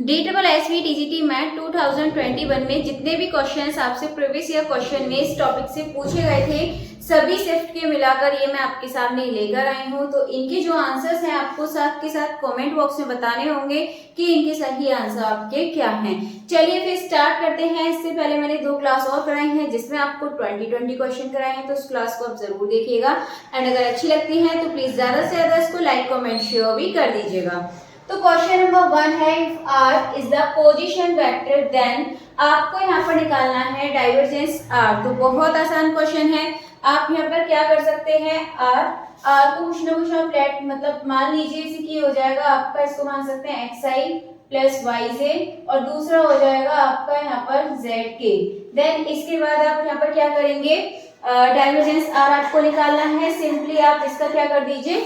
DSSB TGT mat 2021 में जितने भी क्वेश्चंस आपसे प्रीवियस ईयर क्वेश्चन में इस टॉपिक से पूछे गए थे सभी शिफ्ट के मिलाकर ये मैं आपके सामने लेकर आई हूँ। तो इनके जो आंसर्स हैं आपको साथ के साथ कमेंट बॉक्स में बताने होंगे कि इनके सही आंसर आपके क्या हैं। चलिए फिर स्टार्ट करते हैं। इससे पहले मैंने 2 क्लास और कराई हैं जिसमें आपको 20 क्वेश्चन कराए हैं, तो उस क्लास को आप जरूर देखिएगा एंड अगर अच्छी लगती है तो प्लीज ज्यादा से ज्यादा इसको लाइक कमेंट शेयर भी कर दीजिएगा। तो क्वेश्चन नंबर 1 है if r is the position vector then आपको यहाँ पर निकालना है डाइवर्जेंस r। तो बहुत आसान क्वेश्चन है। आप यहाँ पर क्या कर सकते हैं, r को कुछ ना कुछ आप लेट मतलब मान लीजिए इसे की हो जाएगा आपका, इसको मान सकते हैं xi प्लस yj और दूसरा हो जाएगा आपका यहाँ पर zk। देन इसके बाद आप यहाँ पर क्या करेंगे, डाइवर्जेंस r आपको निकालना है। सिंपली आप इसका क्या कर दीजिए,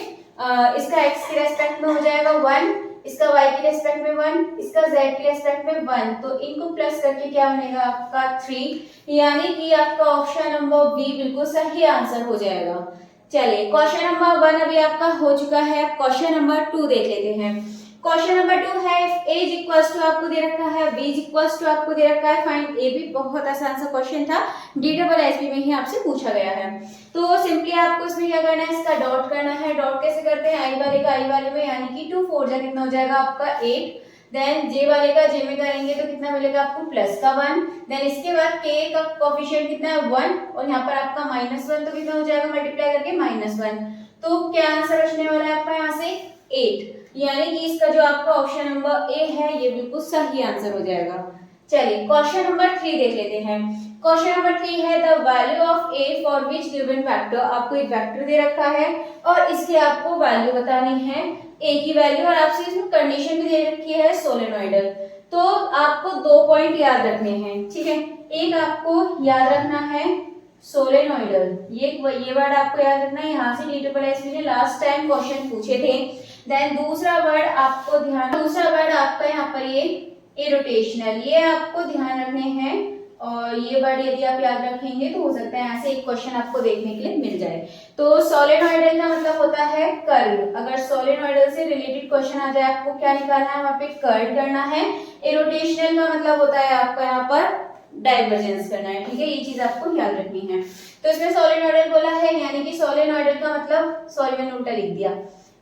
इसका x के रेस्पेक्ट में हो जाएगा 1, इसका y के रेस्पेक्ट में 1, इसका z के रेस्पेक्ट में 1, तो इनको प्लस करके क्या बनेगा आपका 3, यानी कि आपका ऑप्शन नंबर बी बिल्कुल सही आंसर हो जाएगा। चलिए क्वेश्चन नंबर 1 अभी आपका हो चुका है। क्वेश्चन नंबर 2 देख लेते हैं। क्वेश्चन नंबर 2 है इफ a इक्वल्स टू आपको दे रखा है, b इक्वल्स टू आपको दे रखा है, फाइंड a। भी बहुत आसान सा क्वेश्चन था, DSSB में ही आपसे पूछा गया है। तो सिंपली आपको इसमें क्या करना है, इसका डॉट करना है। डॉट कैसे करते हैं, आई वाले का आई वाले में, यानी कि 2 4 जा कितना हो जाएगा आपका 8। देन जे वाले का जे में करेंगे तो कितना मिलेगा आपको प्लस का 1। देन इसके बाद के का कोफिशिएंट कितना है 1 और यहाँ पर आपका -1, तो कितना हो जाएगा मल्टीप्लाई करके -1। तो क्या आंसर बचने वाला है आपका यहाँ से 8, यानी कि इसका जो आपका ऑप्शन नंबर ए है ये बिल्कुल सही आंसर हो जाएगा। चलिए क्वेश्चन नंबर 3 देख लेते हैं। क्वेश्चन नंबर 3 है the value of a for which given factor. आपको एक वेक्टर दे रखा है और इसकी आपको वैल्यू बतानी है, a की वैल्यू, और आपसे इसमें कंडीशन भी दे रखी है सोलेनोइडल। तो आपको 2 पॉइंट याद रखने हैं, ठीक है। एक आपको याद रखना है सोलेनोइडल, ये वर्ड आपको याद रखना है, यहाँ से DSSB ने लास्ट टाइम क्वेश्चन पूछे थे। देन दूसरा वर्ड आपका यहाँ पर ये इरोटेशनल, ये आपको ध्यान रखने हैं। और ये वर्ड यदि आप याद रखेंगे तो हो सकता है यहाँ से एक क्वेश्चन आपको देखने के लिए मिल जाए। तो सोलेनोइडल का मतलब होता है कर्ल। अगर सोलेनोइडल से रिलेटेड क्वेश्चन आ जाए आपको क्या निकालना है, वहाँ पे कर्ल करना है। इरोटेशनल का मतलब होता है आपका यहाँ पर डाइवर्जेंस करना है, ठीक है। ये चीज आपको याद रखनी है। तो इसमें सोलेनोइडल बोला है, यानी कि सोलेनोइडल का मतलब, सॉरी मैंने उल्टा लिख दिया,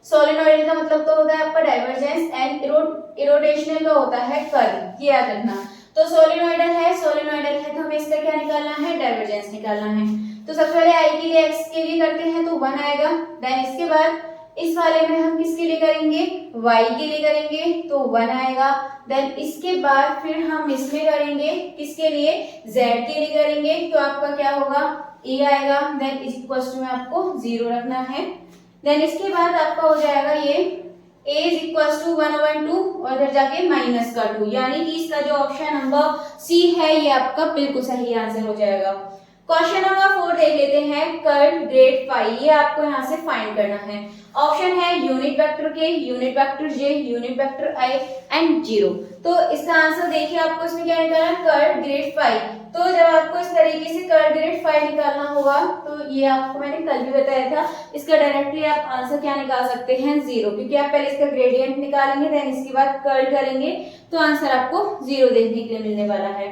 सोलेनोइडल का मतलब तो होता है आपका डाइवर्जेंस एंड इरोटेशनल का होता है कर्ल, ये याद रखना। तो सोलेनोइडल है तो हमें इसका क्या निकालना है, डाइवर्जेंस निकालना है। तो सबसे पहले आई के लिए x के लिए करते हैं तो 1 आएगा। देन इसके बाद इस वाले में हम किसके लिए करेंगे, y के लिए करेंगे तो 1 आएगा। देन इसके बाद फिर हम इसमें करेंगे किसके लिए, z के लिए करेंगे तो आपका क्या होगा a आएगा। देन इस इक्वल्स टू में आपको 0 रखना है। देन इसके बाद आपका हो जाएगा ये a इज इक्वल्स टू 1/2 और इधर जाके -2, यानी कि इसका जो ऑप्शन नंबर सी है ये आपका बिल्कुल सही आंसर हो जाएगा। क्वेश्चन नंबर 4 देख लेते हैं। कर्ल ग्रेड फाई, ये आपको यहाँ से फाइंड करना है। ऑप्शन है यूनिट वेक्टर के, unit vector J, unit vector I and 0। तो इसका आंसर देखिए, आपको इसमें क्या निकालना है, कर्ल ग्रेड फाई। तो जब आपको इस तरीके से कर्ल ग्रेड फाई निकालना होगा तो ये आपको मैंने कल भी बताया था, इसका डायरेक्टली आप आंसर क्या निकाल सकते हैं 0, क्योंकि आप पहले इसका ग्रेडियंट निकालेंगे देन इसके बाद कर्ल करेंगे तो आंसर आपको 0 देखने के लिए मिलने वाला है।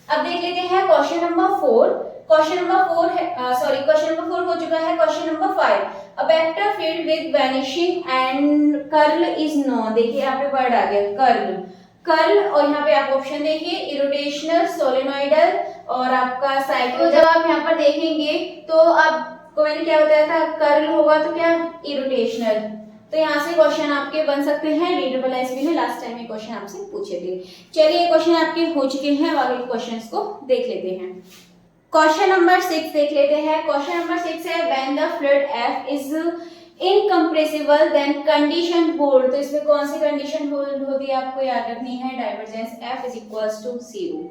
अब देख लेते हैं क्वेश्चन नंबर 4। क्वेश्चन नंबर 4 है, क्वेश्चन नंबर 4 हो चुका है। Question number 5, a vector field with vanishing and curl is known. देखिए यहाँ पे वर्ड आ गया कर्ल और यहाँ पे आप ऑप्शन देखिए इरोटेशनल, सोलेनोइडल और आपका साइक्लो। जब आप यहाँ पर देखेंगे तो आपको मैंने क्या बताया था, कर्ल होगा तो क्या इरोटेशनल। तो यहाँ से क्वेश्चन आपके बन सकते हैं, DSSB ने लास्ट टाइम ये क्वेश्चन आपसे पूछे थे। चलिए क्वेश्चन आपके हो चुके हैं, अब आगे क्वेश्चंस को देख लेते हैं। क्वेश्चन नंबर 6 देख लेते हैं। क्वेश्चन नंबर 6 है when the fluid F is incompressible then condition hold. तो इसमें कौन सी कंडीशन होल्ड होती है आपको याद रखनी है, divergence F is equals to 0।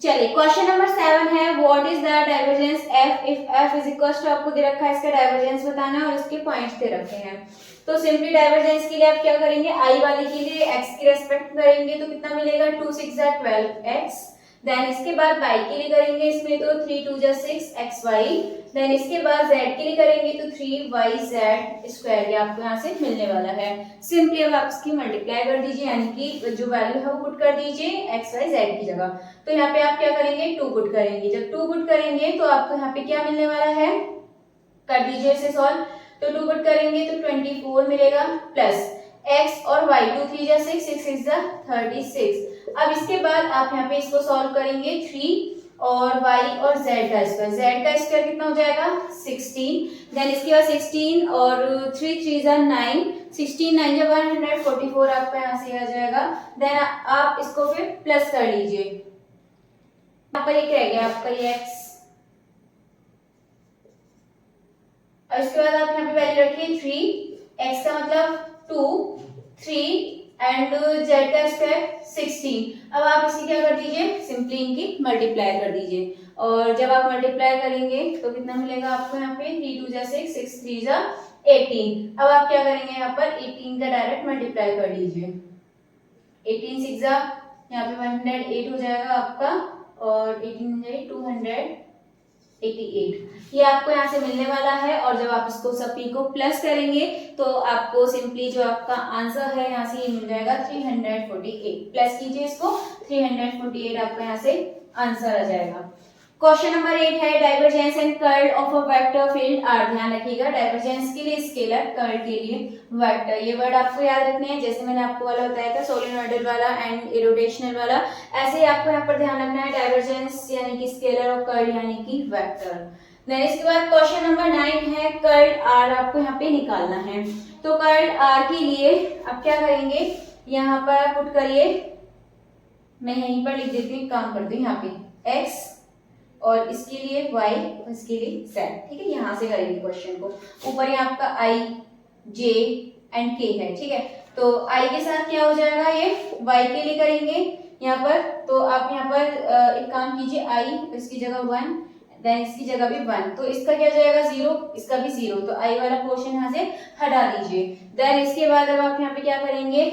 चलिए क्वेश्चन नंबर 7 है what is the divergence F if F is equals to, आपको दे रखा है इसका डाइवर्जेंस बताना है और इसके पॉइंट्स दे रखे हैं। तो सिंपली डाइवर्जेंस के लिए आप क्या करेंगे, आई वाले के लिए x के रेस्पेक्ट करेंगे तो कितना मिलेगा 2 6 12x। देन इसके बाद y के लिए करेंगे इसमें तो 3 2 जा 6 xy। देन इसके बाद z के लिए करेंगे तो 3yz स्क्वायर, ये आपको यहाँ से मिलने वाला है। सिंपली अब आप इसकी मल्टीप्लाई कर दीजिए, यानी कि जो वैल्यू है वो पुट कर दीजिए x y z की जगह। तो यहाँ पे आप क्या करेंगे 2 पुट करेंगे। जब 2 पुट करेंगे तो आपको यहाँ पे क्या मिलने वाला है, कर दीजिए इसे सॉल्व। तो 2 पुट करेंगे तो 24 मिलेगा प्लस x और y 2 3 जा 6 6 6 जा 36। अब इसके बाद आप यहाँ पे इसको सॉल्व करेंगे 3 और y और z का स्क्वायर कितना हो जाएगा 16। देन इसके बाद 16 और 3 3 जा 9 16 9 जा 144 आपका यहाँ से आ जाएगा। देन आप इसको फिर प्लस कर लीजिए, यहाँ पर एक रह गया आपका ये x, और इसके बाद आप यहाँ पे वैल्यू रखिए 3, x का मतलब 2 3 एंड z का स्क्वायर 16। अब आप इसी क्या कर दीजिए, सिंपली इनकी मल्टीप्लाई कर दीजिए, और जब आप मल्टीप्लाई करेंगे तो कितना मिलेगा आपको यहाँ पे 3 2 जा 6 6 3 जा 18। अब आप क्या करेंगे यहाँ पर 18 का डायरेक्ट मल्टीप्लाई कर लीजिए, 18 6 जा यहाँ पे 108 हो जाएगा आपका, और 18 288, ये आपको यहाँ से मिलने वाला है। और जब आप इसको सभी को प्लस करेंगे तो आपको सिंपली जो आपका आंसर है यहाँ से ये मिल जाएगा 348। प्लस कीजिए इसको, 348 आपको यहाँ से आंसर आ जाएगा। क्वेश्चन नंबर 8 है divergence and curl of a vector field R. ध्यान रखिएगा, डाइवर्जेंस के लिए स्केलर, कर्ल के लिए वेक्टर। ये वर्ड आपको याद रखने हैं, जैसे मैंने आपको वाला बताया था सोलेनोइडल वाला एंड इरोटेशनल वाला, ऐसे ही आपको यहाँ पर ध्यान रखना है डाइवर्जेंस यानी कि स्केलर और कर्ल यानी कि वेक्टर। देन इसके बाद क्वेश्चन नंबर 9 है कर्ल आर, आपको यहाँ पे निकालना है। तो कर्ल आर के लिए आप क्या करेंगे, यहाँ पर पुट करिए, मैं यहीं पर लिख देती हूँ, काम करती हूँ यहाँ पे x और इसके लिए y और इसके लिए z। ठीक है, यहाँ से करेंगे क्वेश्चन को। ऊपर ही आपका i j एंड k है, ठीक है। तो i के साथ क्या हो जाएगा, ये y के लिए करेंगे यहाँ पर। तो आप यहाँ पर एक काम कीजिए, i इसकी जगह 1, देन इसकी जगह भी 1, तो इसका क्या जाएगा 0, इसका भी 0, तो i वाला पोर्शन यहाँ से हटा दीजिए। देन इसके बाद अब आप यहाँ पे क्या करेंगे,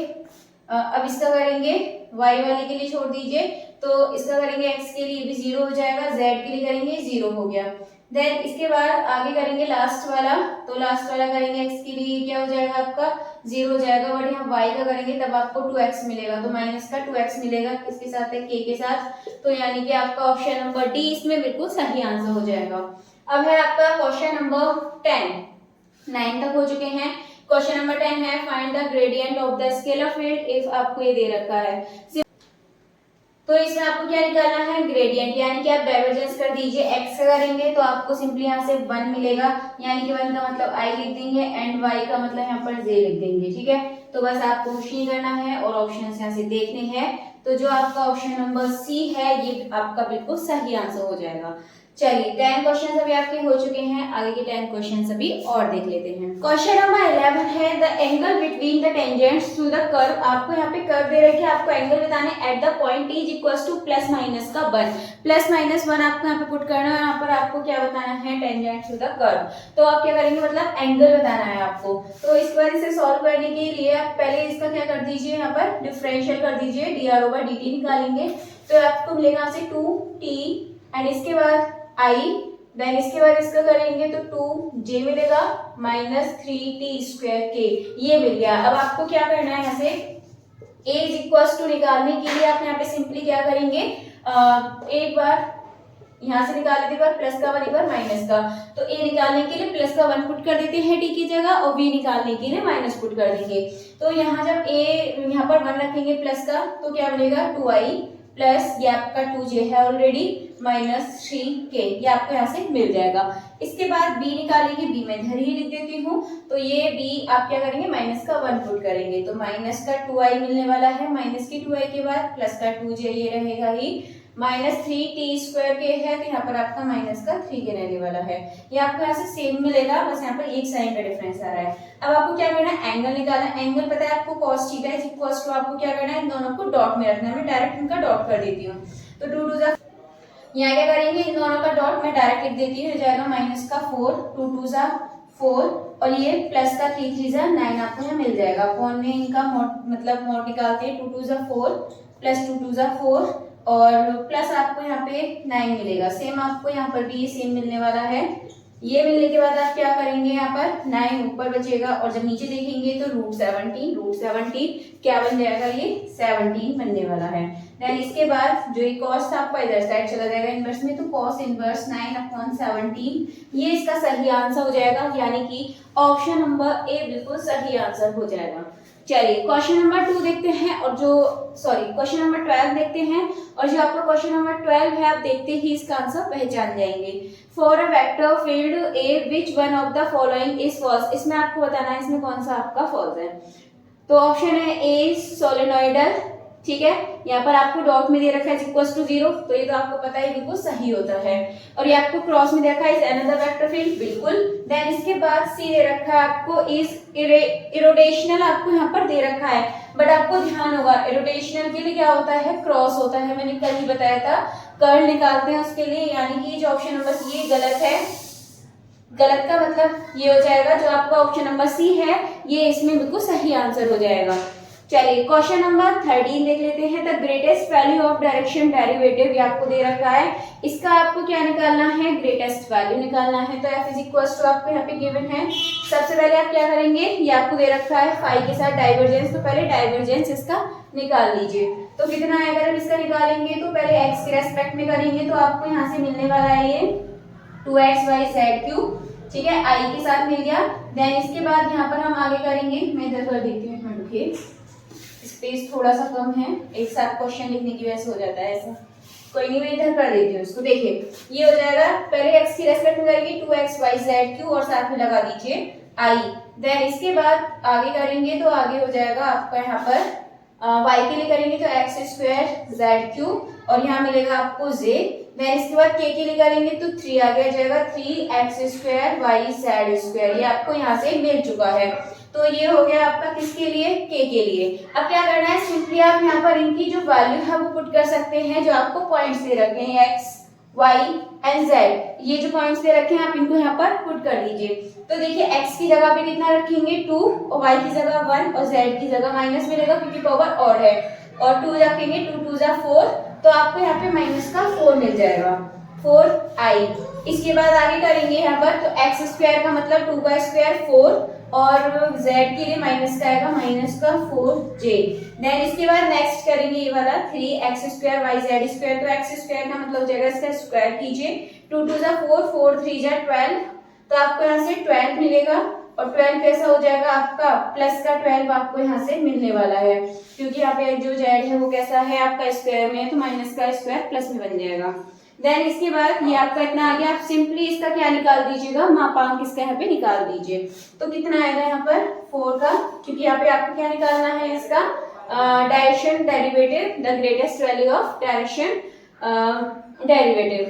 अब इसका करेंगे y वाले के लिए छोड़ दीजिए, तो इसका करेंगे x के लिए भी 0 हो जाएगा, z के लिए करेंगे 0 हो गया। देन इसके बाद आगे करेंगे लास्ट वाला, तो लास्ट वाला करेंगे x के लिए क्या हो जाएगा आपका 0 हो जाएगा, बट यहाँ y का करेंगे तब आपको 2x मिलेगा, तो माइनस का 2x मिलेगा, इसके साथ है k के साथ। तो यानी कि आपका ऑप्शन नंबर डी इसमें बिल्कुल सही आंसर हो जाएगा। अब है आपका क्वेश्चन नंबर 10, 9 तक हो चुके हैं। क्वेश्चन नंबर 10 है find the gradient of the scalar field if, आपको ये दे रखा है। तो इसमें आपको क्या निकालना है, ग्रेडियंट, यानी कि आप डाइवर्जेंस कर दीजिए, x का करेंगे तो आपको सिंपली यहाँ से 1 मिलेगा, यानी कि 1 का मतलब i लिख देंगे एंड y का मतलब यहाँ पर j लिख देंगे। ठीक है, तो बस आपको कुछ नहीं करना है और ऑप्शन यहाँ से देखने हैं। तो जो आपका ऑप्शन नंबर सी है ये आपका बिल्कुल सही आंसर हो जाएगा। चलिए 10 क्वेश्चन अभी आपके हो चुके हैं, आगे के 10 क्वेश्चन अभी और देख लेते हैं। क्वेश्चन नंबर 11 है the angle between the tangents to the curve. आपको यहाँ पे कर्व दे रखी है, आपको एंगल बताना है at the point t equals two plus minus का 1, प्लस माइनस 1 आपको यहाँ पे पुट करना है। यहाँ पर आपको क्या बताना है, टेंजेंट्स टू द कर्व। तो आप क्या करेंगे, मतलब एंगल बताना है आपको। तो इस बार इसे सॉल्व करने के लिए आप पहले इसका क्या कर दीजिए, यहाँ पर डिफरेंशियल कर दीजिए, dr/dt निकालेंगे तो आपको मिलेगा यहाँ से 2t एंड इसके बाद i, देन इसके बाद इसका करेंगे तो 2j मिलेगा माइनस 3t² k, ये मिल गया। अब आपको क्या करना है, यहाँ से a इज इक्वल्स टू निकालने के लिए आप यहाँ पे सिंपली क्या करेंगे, एक बार यहाँ से निकाल लेते, बार प्लस का 1 एक बार माइनस का, तो a निकालने के लिए प्लस का 1 पुट कर देते हैं t की जगह और b निकालने के लिए माइनस पुट कर देंगे। तो यहाँ जब a यहाँ पर 1 रखेंगे प्लस का तो क्या मिलेगा 2i प्लस ये आपका 2j है ऑलरेडी माइनस 3k, ये आपको यहाँ से मिल जाएगा। इसके बाद b निकालेंगे, b में इधर ही लिख देती हूँ, तो ये b आप क्या करेंगे माइनस का 1 पुट करेंगे तो माइनस का 2i मिलने वाला है, माइनस की 2i के बाद प्लस का 2j ये रहेगा ही, माइनस 3t² k है तो यहाँ पर आपका माइनस का 3k रहने वाला है। ये आपको यहाँ से सेम मिलेगा, बस यहाँ पर एक साइन का डिफरेंस आ रहा है। अब आपको क्या करना है, एंगल निकालना है। एंगल पता है आपको cos theta is equals to, आपको क्या करना है, इन दोनों को डॉट में रखना है। मैं डायरेक्ट इनका डॉट कर देती हूँ, तो 2 2 जा, यहाँ क्या करेंगे, इन दोनों का डॉट मैं डायरेक्ट लिख देती हूँ, हो जाएगा माइनस का 4, 2 2 जा 4 और ये प्लस का 3 3 जा 9 आपको यहाँ मिल जाएगा। कौन में इनका मतलब मोड निकालते हैं, 2 2 जा 4 प्लस 2 2 जा 4 और प्लस आपको यहाँ पे 9 मिलेगा। सेम आपको यहाँ पर भी सेम मिलने वाला है। ये मिलने के बाद आप क्या करेंगे, यहाँ पर 9 ऊपर बचेगा और जब नीचे देखेंगे तो √17 क्या बन जाएगा, ये 17 बनने वाला है। देन इसके बाद जो एक कॉस था आपका इधर साइड चला जाएगा इनवर्स में, तो कॉस इनवर्स 9/17 ये इसका सही आंसर हो जाएगा, यानी कि ऑप्शन नंबर ए बिल्कुल सही आंसर हो जाएगा। चलिए क्वेश्चन नंबर 2 देखते हैं, और जो क्वेश्चन नंबर 12 देखते हैं, और जो आपका क्वेश्चन नंबर 12 है आप देखते ही इसका आंसर पहचान जाएंगे। For a vector field A which one of the following is false, इसमें आपको बताना है इसमें कौन सा आपका फॉल्स है। तो ऑप्शन है ए सोलेनोइडल, ठीक है, यहाँ पर आपको डॉट में दे रखा है इक्वल्स टू 0, तो ये तो आपको पता है बिल्कुल सही होता है। और ये आपको क्रॉस में दे रखा है अनदर वेक्टर फील्ड, बिल्कुल। देन इसके बाद सी दे रखा है आपको इज इरोटेशनल, आपको यहाँ पर दे रखा है, बट आपको ध्यान होगा इरोटेशनल के लिए क्या होता है, क्रॉस होता है, मैंने कल ही बताया था, कर्ल निकालते हैं उसके लिए, यानी कि जो ऑप्शन नंबर सी ये गलत है। गलत का मतलब ये हो जाएगा जो आपका ऑप्शन नंबर सी है ये इसमें बिल्कुल सही आंसर हो जाएगा। चलिए क्वेश्चन नंबर 13 देख लेते हैं। The greatest value of direction derivative ये आपको दे रखा है, इसका आपको क्या निकालना है, ग्रेटेस्ट वैल्यू निकालना है। तो f इज इक्वल टू आपको यहाँ पे गिवन है। सबसे पहले आप क्या करेंगे, ये आपको दे रखा है फाई के साथ डाइवर्जेंस, तो पहले डाइवर्जेंस इसका निकाल लीजिए। तो कितना है, अगर हम इसका निकालेंगे तो पहले x के रेस्पेक्ट में करेंगे तो आपको यहाँ से मिलने वाला है ये 2xyz3, ठीक है, i के साथ मिल गया। देन इसके बाद यहाँ पर हम आगे करेंगे, मैं इधर कर देती हूँ, इसमें रुकिए, स्पेस थोड़ा सा कम है, एक साथ क्वेश्चन लिखने की वजह से हो जाता है ऐसा, कोई नहीं, मैं इधर कर देती हूँ इसको। देखिए ये हो जाएगा, पहले x की रेस्पेक्ट में करेंगे 2xyz3 और साथ में लगा दीजिए i। देन इसके बाद आगे करेंगे तो आगे हो जाएगा आपका यहाँ पर y के लिए करेंगे तो x² और यहाँ मिलेगा आपको j। देन इसके बाद k के लिए करेंगे तो 3 आ गया जाएगा 3x² ये आपको यहाँ से मिल चुका है। तो ये हो गया आपका किसके लिए, k के लिए। अब क्या करना है, सिंपली आप यहाँ पर इनकी जो वैल्यू है वो पुट कर सकते हैं, जो आपको पॉइंट्स दे रखे हैं x, y एंड z, ये जो पॉइंट्स दे रखे हैं आप इनको यहाँ पर पुट कर दीजिए। तो देखिए x की जगह पे कितना रखेंगे 2 और y की जगह 1 और z की जगह माइनस मिलेगा क्योंकि पावर ऑड है, और 2 रखेंगे 2 2 4, तो आपको यहाँ पे माइनस का 4 मिल जाएगा 4i। इसके बाद आगे करेंगे यहाँ पर तो x² का मतलब 2 का स्क्वायर 4 और z के लिए माइनस का आएगा माइनस का 4j। देन इसके बाद नेक्स्ट करेंगे ये वाला 3x² yz², तो x² का मतलब हो जाएगा इसका स्क्वायर कीजिए 2 2 4 4 3 12, तो आपको यहाँ से 12 मिलेगा और 12 कैसा हो जाएगा आपका प्लस का 12 आपको यहाँ से मिलने वाला है, क्योंकि यहाँ पे जो z है वो कैसा है आपका स्क्वायर में है, तो माइनस का स्क्वायर प्लस में बन जाएगा। देन इसके बाद ये आपका इतना आ गया, आप सिंपली इसका क्या निकाल दीजिएगा, मापांक इसका यहाँ पे निकाल दीजिए। तो कितना आएगा यहाँ पर 4 का, क्योंकि यहाँ पे आपको क्या निकालना है इसका direction derivative, the greatest value of direction derivative.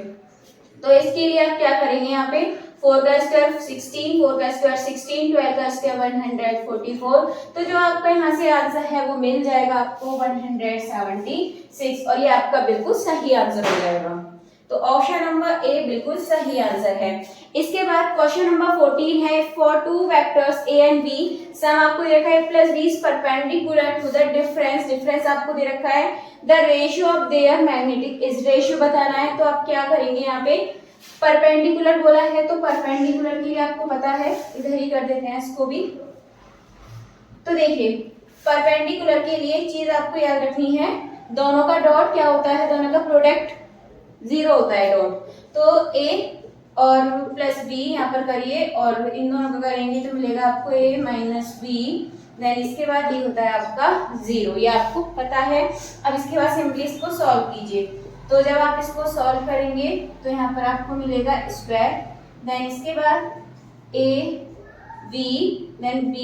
तो इसके लिए आप क्या करेंगे, यहाँ पे 4 का स्क्वायर 16, 4 का स्क्वायर 16, 12 का स्क्वायर 144, तो जो आपका यहाँ से आंसर है वो मिल जाएगा आपको 176 और ये आपका बिल्कुल सही आंसर हो जाएगा। तो ऑप्शन नंबर ए बिल्कुल सही आंसर है। इसके बाद क्वेश्चन नंबर 14 है, for two vectors A and B sum आपको दे रखा है plus B perpendicular to the difference आपको दे रखा है, the ratio of their magnitude is, ratio बताना है। तो आप क्या करेंगे, यहाँ पे परपेंडिकुलर बोला है तो परपेंडिकुलर के लिए आपको पता है, इधर ही कर देते हैं इसको भी। तो देखिए परपेंडिकुलर के लिए चीज आपको याद रखनी है, दोनों का डॉट क्या होता है, दोनों का प्रोडक्ट 0 होता है डॉट, तो a और प्लस b यहाँ पर करिए और इन दोनों का करेंगे तो मिलेगा आपको a माइनस b। देन इसके बाद ये होता है आपका 0, ये आपको पता है। अब इसके बाद सिंपली इसको सॉल्व कीजिए, तो जब आप इसको सॉल्व करेंगे तो यहाँ पर आपको मिलेगा स्क्वायर, देन इसके बाद a b then b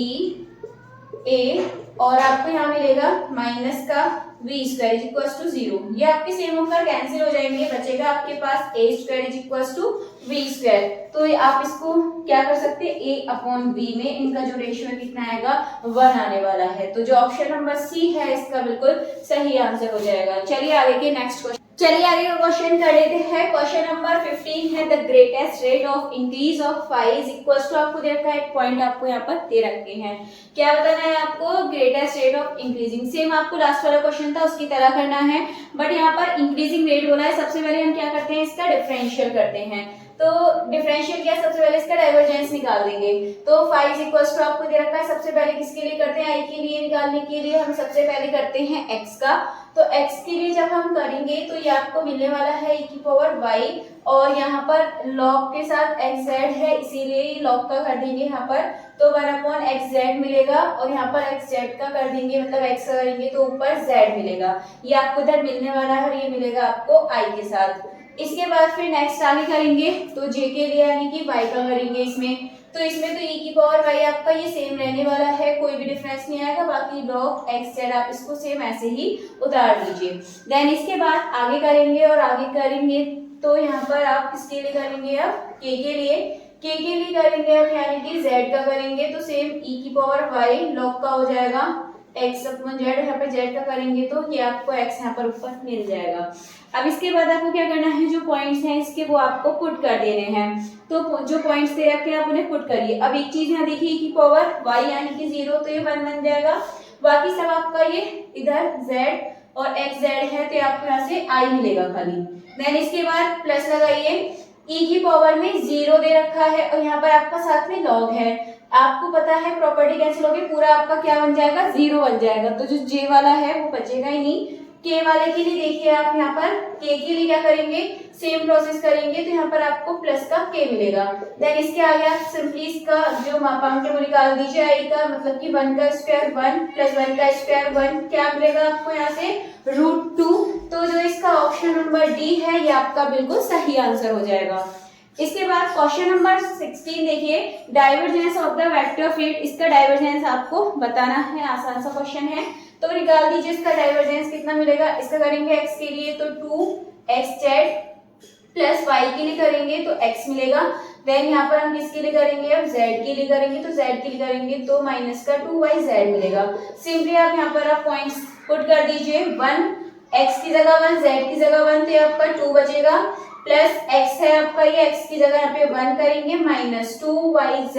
a और आपको यहाँ मिलेगा माइनस का v² इज इक्वल्स टू 0, ये आपके सेम होकर कैंसिल हो जाएंगे, बचेगा आपके पास a² is equals to v²। तो आप इसको क्या कर सकते हैं, a/v में इनका जो रेशियो है कितना आएगा 1 आने वाला है। तो जो ऑप्शन नंबर सी है इसका बिल्कुल सही आंसर हो जाएगा। चलिए आगे के नेक्स्ट क्वेश्चन। चलिए आगे का क्वेश्चन कर लेते हैं। क्वेश्चन नंबर 15 है the greatest rate of increase of phi is equal to, आपको दे रखा है एक पॉइंट आपको यहाँ पर दे रखे हैं। क्या बताना है आपको? Greatest rate of increasing. Same आपको लास्ट वाला क्वेश्चन था उसकी तरह करना है, बट यहाँ पर इंक्रीजिंग रेट बोला है। सबसे पहले हम क्या करते हैं, इसका डिफरेंशियल करते हैं। तो डिफरेंशियल क्या, सबसे पहले इसका डाइवर्जेंस निकाल देंगे। तो फाई इज इक्वल टू आपको दे रखा है, सबसे पहले किसके लिए करते हैं, आई के लिए निकालने के लिए हम सबसे पहले करते हैं एक्स का। तो x के लिए जब हम करेंगे तो ये आपको मिलने वाला है e की पावर y, और यहाँ पर log के साथ xz है इसीलिए log का कर देंगे यहाँ पर, तो 1/xz मिलेगा, और यहाँ पर xz का कर देंगे मतलब x करेंगे तो ऊपर z मिलेगा। ये आपको इधर मिलने वाला है और ये मिलेगा आपको i के साथ। इसके बाद फिर नेक्स्ट आगे करेंगे तो j के लिए यानी कि y का करेंगे इसमें, तो इसमें तो e की पावर y आपका ये सेम रहने वाला है, कोई भी डिफरेंस नहीं आएगा। बाकी log xz आप इसको सेम ऐसे ही उतार दीजिए। देन इसके बाद आगे करेंगे, और आगे करेंगे तो यहाँ पर आप किसके लिए करेंगे, अब k के लिए करेंगे अब, यानी कि z का करेंगे तो सेम e की पावर y log का हो जाएगा x अपन z, यहाँ पे z का करेंगे तो ये आपको x यहाँ पर ऊपर मिल जाएगा। अब इसके बाद आपको क्या करना है, जो पॉइंट्स हैं इसके वो आपको पुट कर देने हैं। तो जो पॉइंट्स दे रखे हैं आप उन्हें पुट करिए। अब एक चीज यहाँ देखिए, की पावर y यानी कि 0 तो ये 1 बन जाएगा, बाकी सब आपका ये इधर z और xz है तो आपको यहाँ से i मिलेगा खाली। देन इसके बाद प्लस लगाइए, e की पावर में 0 दे रखा है और यहाँ पर आपका साथ में log है। आपको पता है प्रॉपर्टी कैंसिल होगी, पूरा आपका क्या बन जाएगा, 0 बन जाएगा, तो जो j वाला है वो बचेगा ही नहीं। k वाले के लिए देखिए आप यहाँ पर k के लिए क्या करेंगे, सेम प्रोसेस करेंगे तो यहाँ पर आपको प्लस का k मिलेगा। देन इसके आगे आप सिंपली इसका जो मापांक है वो निकाल दीजिए, i का मतलब कि 1 का स्क्वायर 1 प्लस 1 का स्क्वायर 1, क्या मिलेगा आपको यहाँ से √2। तो जो इसका ऑप्शन नंबर डी है ये आपका बिल्कुल सही आंसर हो जाएगा। इसके बाद क्वेश्चन नंबर 16 देखिए, divergence of the vector field. इसका डाइवर्जेंस आपको बताना है, आसान सा क्वेश्चन है, तो निकाल दीजिए इसका डाइवर्जेंस कितना मिलेगा। इसका करेंगे x के लिए तो 2xz प्लस y के लिए करेंगे तो x मिलेगा। देन यहाँ पर हम किसके लिए करेंगे, अब z के लिए करेंगे तो z के लिए करेंगे तो माइनस का 2yz मिलेगा। सिंपली आप यहाँ पर आप पॉइंट्स पुट कर दीजिए, 1 x की जगह 1 z की जगह 1 तो आपका 2 बचेगा, प्लस x है आपका, ये x की जगह यहाँ पे 1 करेंगे माइनस 2yz,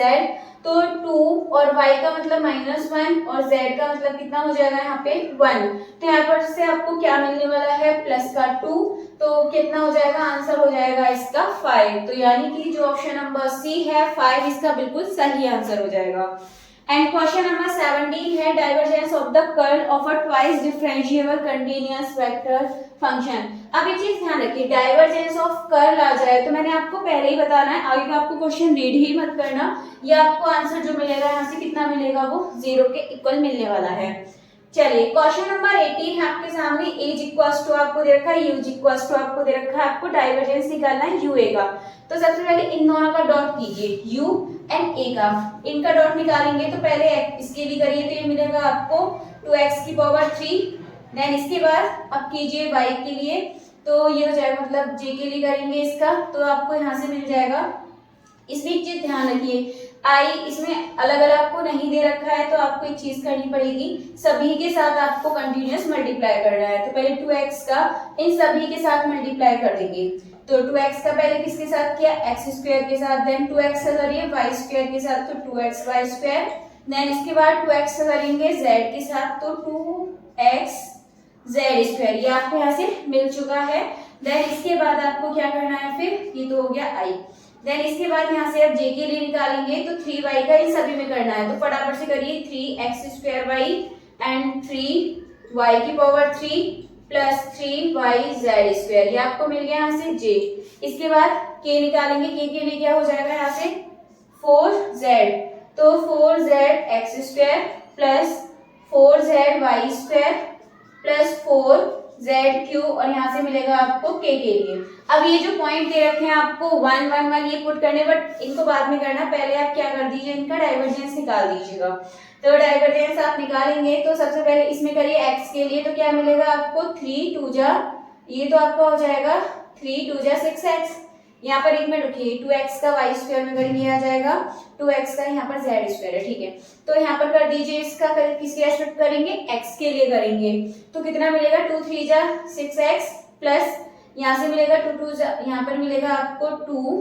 तो 2 और y का मतलब -1 और z का मतलब कितना हो जाएगा यहाँ पे 1, तो यहाँ पर से आपको क्या मिलने वाला है, प्लस का 2, तो कितना हो जाएगा, आंसर हो जाएगा इसका 5। तो यानी कि जो ऑप्शन नंबर सी है 5 इसका बिल्कुल सही आंसर हो जाएगा। एंड क्वेश्चन नंबर 17 है divergence of the curl of a twice differentiable continuous vector function. अब एक चीज ध्यान रखिए, डाइवर्जेंस ऑफ कर्ल आ जाए तो मैंने आपको पहले ही बताना है, आगे का आपको क्वेश्चन रीड ही मत करना, या आपको आंसर जो मिलेगा यहाँ से कितना मिलेगा, वो 0 के इक्वल मिलने वाला है। चलिए क्वेश्चन नंबर 18 है आपके सामने, एज इक्वल्स टू आपको दे रखा है, यूज इक्वल्स टू आपको दे रखा है, आपको डाइवर्जेंस निकालना है यूए का। तो सबसे पहले इन दोनों का डॉट कीजिए, यू एंड ए का, इनका डॉट निकालेंगे तो पहले इसके लिए करिए तो ये मिलेगा आपको 2x की पावर 3। देन इसके बाद अब कीजिए y के लिए तो ये हो जाएगा, मतलब j के लिए करेंगे इसका तो आपको यहाँ से मिल जाएगा। इसमें एक चीज ध्यान रखिए, i इसमें अलग अलग आपको नहीं दे रखा है तो आपको एक चीज करनी पड़ेगी, सभी के साथ आपको कंटिन्यूअस मल्टीप्लाई करना है। तो पहले 2x का इन सभी के साथ मल्टीप्लाई कर देंगे, तो 2x का पहले किसके साथ किया, x स्क्वायर के साथ, देन 2x का करिए y स्क्वायर के साथ तो 2x y स्क्वायर, देन इसके बाद 2x का करेंगे z के साथ तो 2x z स्क्वायर, ये आपको यहाँ से मिल चुका है। देन इसके बाद आपको क्या करना है, फिर ये तो हो गया i। देन इसके बाद यहाँ से आप j के लिए निकालेंगे तो 3y का इन सभी में करना है, तो फटाफट से करिए 3x square y and 3y की पावर 3 प्लस 3yz स्क्वायर, ये आपको मिल गया यहाँ से j। इसके बाद k निकालेंगे, k के लिए क्या हो जाएगा यहाँ से 4z, तो 4zx square plus 4zy square plus 4z³ और यहाँ से मिलेगा आपको k के लिए। अब ये जो पॉइंट दे रखे हैं आपको 1 1 1 ये पुट करने, बट इनको बाद में करना, पहले आप क्या कर दीजिए, इनका डाइवर्जेंस निकाल दीजिएगा। तो डाइवर्जेंस आप निकालेंगे तो सबसे पहले इसमें करिए x के लिए तो क्या मिलेगा आपको 3 2 जा, ये तो आपका हो जाएगा 3 2 जा 6x, यहाँ पर एक में रखिए 2x का y स्क्वायर में करेंगे आ जाएगा 2x का यहाँ पर z स्क्वायर है, ठीक है। तो यहाँ पर कर दीजिए इसका किसके रेस्पेक्ट करेंगे, x के लिए करेंगे तो कितना मिलेगा 2 3 जा 6x प्लस यहाँ से मिलेगा 2 2 यहाँ पर मिलेगा आपको 2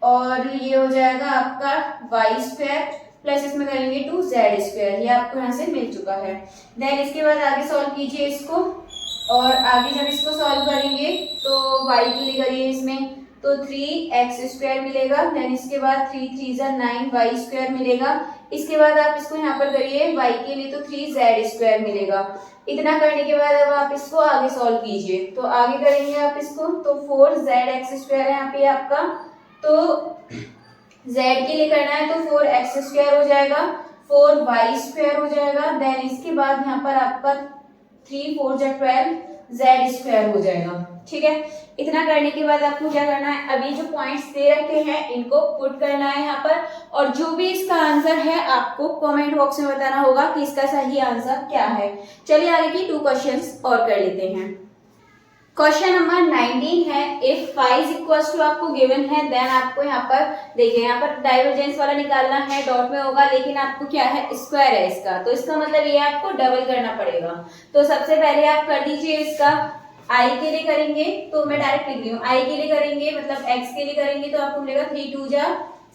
और ये हो जाएगा आपका वाई स्क्वायर प्लस इसमें करेंगे 2 जेड स्क्वायर, ये आपको यहाँ से मिल चुका है। देन इसके बाद आगे सॉल्व कीजिए इसको, और आगे जब इसको सॉल्व करेंगे तो y के लिए करिए इसमें तो 3x स्क्वायर मिलेगा। देन इसके बाद 3 3 9 y स्क्वायर मिलेगा। इसके बाद आप इसको यहाँ पर करिए y के लिए तो 3z स्क्वायर मिलेगा। इतना करने के बाद अब आप इसको आगे सॉल्व कीजिए, तो आगे करेंगे आप इसको तो 4zx स्क्वायर है यहाँ पे आपका, तो z के लिए करना है तो 4x स्क्वायर हो जाएगा, 4y स्क्वायर हो जाएगा। देन इसके बाद यहाँ पर आपका 3 4 12 z स्क्वायर हो जाएगा। ठीक है, इतना करने के बाद आपको क्या करना है, अभी जो पॉइंट्स दे रखे हैं इनको पुट करना है यहाँ पर, और जो भी इसका आंसर है आपको कमेंट बॉक्स में बताना होगा कि इसका सही आंसर क्या है। चलिए आगे की 2 क्वेश्चंस और कर लेते हैं। क्वेश्चन नंबर 19 है, if phi is equals to आपको गिवन है, देन आपको यहाँ पर देखिए यहाँ पर डाइवर्जेंस वाला निकालना है, डॉट में होगा, लेकिन आपको क्या है स्क्वायर है इसका, तो इसका मतलब ये आपको डबल करना पड़ेगा। तो सबसे पहले आप कर दीजिए इसका, i के लिए करेंगे तो मैं डायरेक्ट लिख रही हूँ, i के लिए करेंगे मतलब x के लिए करेंगे तो आपको मिलेगा 3 2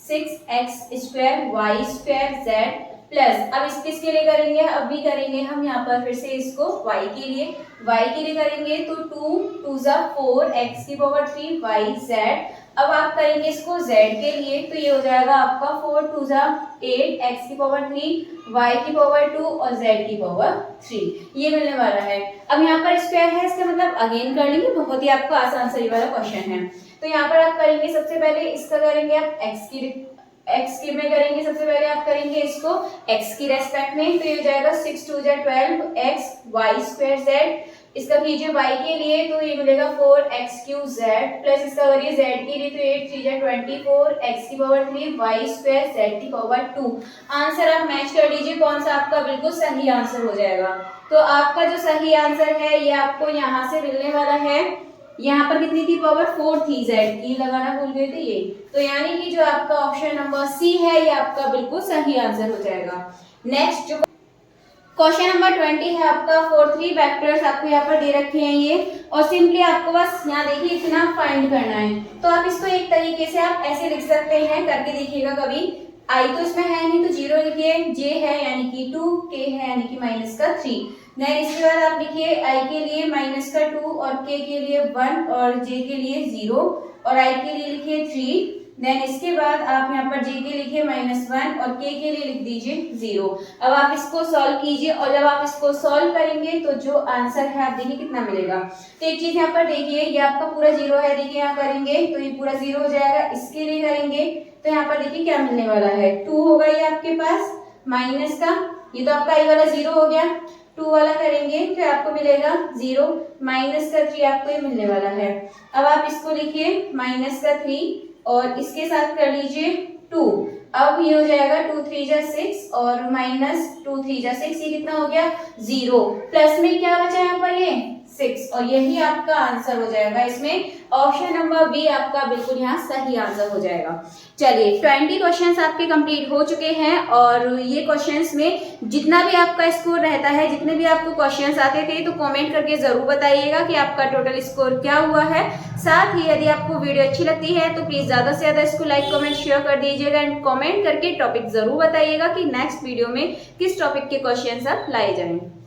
6x square y square z plus, अब इस किसके लिए करेंगे, अब भी करेंगे हम यहाँ पर फिर से इसको y के लिए करेंगे तो 2 2 4 x की पावर 3 y z। अब आप करेंगे इसको z के लिए तो ये हो जाएगा आपका 4 2 8 x की पावर 3 y की पावर 2 और z की पावर 3, ये मिलने वाला है। अब यहाँ पर स्क्वायर है, इसका मतलब अगेन कर लेंगे, बहुत ही आपका आसान सही वाला क्वेश्चन है। तो यहाँ पर आप करेंगे सबसे पहले इसका करेंगे आप x के में करेंगे, सबसे पहले आप करेंगे इसको x की रेस्पेक्ट में, तो ये हो जाएगा 6 2 12 x y स्क्वायर z। इसका कीजिए y के लिए तो ये मिलेगा 4x क्यूब z प्लस इसका करिए z के लिए तो 8 3 24 x की पावर 3 y स्क्वायर z की पावर 2। आंसर आप मैच कर लीजिए कौन सा आपका बिल्कुल सही आंसर हो जाएगा। तो आपका जो सही आंसर है ये आपको यहाँ से मिलने वाला है, यहाँ पर कितनी थी पावर 4 थी, z की लगाना भूल गए थे ये, तो यानी कि जो आपका ऑप्शन नंबर सी है ये आपका बिल्कुल सही आंसर हो जाएगा। नेक्स्ट जो क्वेश्चन नंबर 20 है आपका 4 3 वेक्टर्स आपको यहाँ पर दे रखे हैं ये, और सिंपली आपको बस यहाँ देखिए इतना फाइंड करना है। तो आप इसको एक तरीके से आप ऐसे लिख सकते हैं, करके देखिएगा कभी। i तो इसमें है नहीं तो 0 लिखिए, j है यानी कि 2, k है यानी कि -3। देन इसके बाद आप लिखिए i के लिए -2 और k के लिए 1 और j के लिए 0 और i के लिए लिखिए 3। देन इसके बाद आप यहाँ पर j के लिखिए -1 और k के लिए लिख दीजिए 0। अब आप इसको सॉल्व कीजिए, और जब आप इसको सॉल्व करेंगे तो जो आंसर है आप देखिए कितना मिलेगा। तो एक चीज यहाँ पर देखिए, ये आपका पूरा 0 है, देखिए यहाँ करेंगे तो ये पूरा 0 हो जाएगा। इसके लिए करेंगे तो यहाँ पर देखिए क्या मिलने वाला है, 2 होगा ये आपके पास माइनस का, ये तो आपका i वाला 0 हो गया, 2 वाला करेंगे तो आपको मिलेगा 0 माइनस का 3 आपको ये मिलने वाला है। अब आप इसको लिखिए -3 और इसके साथ कर लीजिए 2। अब ये हो जाएगा 2 3 6 और -2 3 6, ये कितना हो गया 0, प्लस में क्या बचा यहाँ पर ये 6, और यही आपका आंसर हो जाएगा। इसमें ऑप्शन नंबर बी आपका बिल्कुल यहाँ सही आंसर हो जाएगा। चलिए 20 क्वेश्चंस आपके कंप्लीट हो चुके हैं, और ये क्वेश्चंस में जितना भी आपका स्कोर रहता है, जितने भी आपको क्वेश्चंस आते थे तो कमेंट करके जरूर बताइएगा कि आपका टोटल स्कोर क्या हुआ है। साथ ही यदि आपको वीडियो अच्छी लगती है तो प्लीज ज्यादा से ज्यादा इसको लाइक कमेंट शेयर कर दीजिएगा, एंड कमेंट करके टॉपिक जरूर बताइएगा कि नेक्स्ट वीडियो में किस टॉपिक के क्वेश्चंस आप लाए जाएंगे।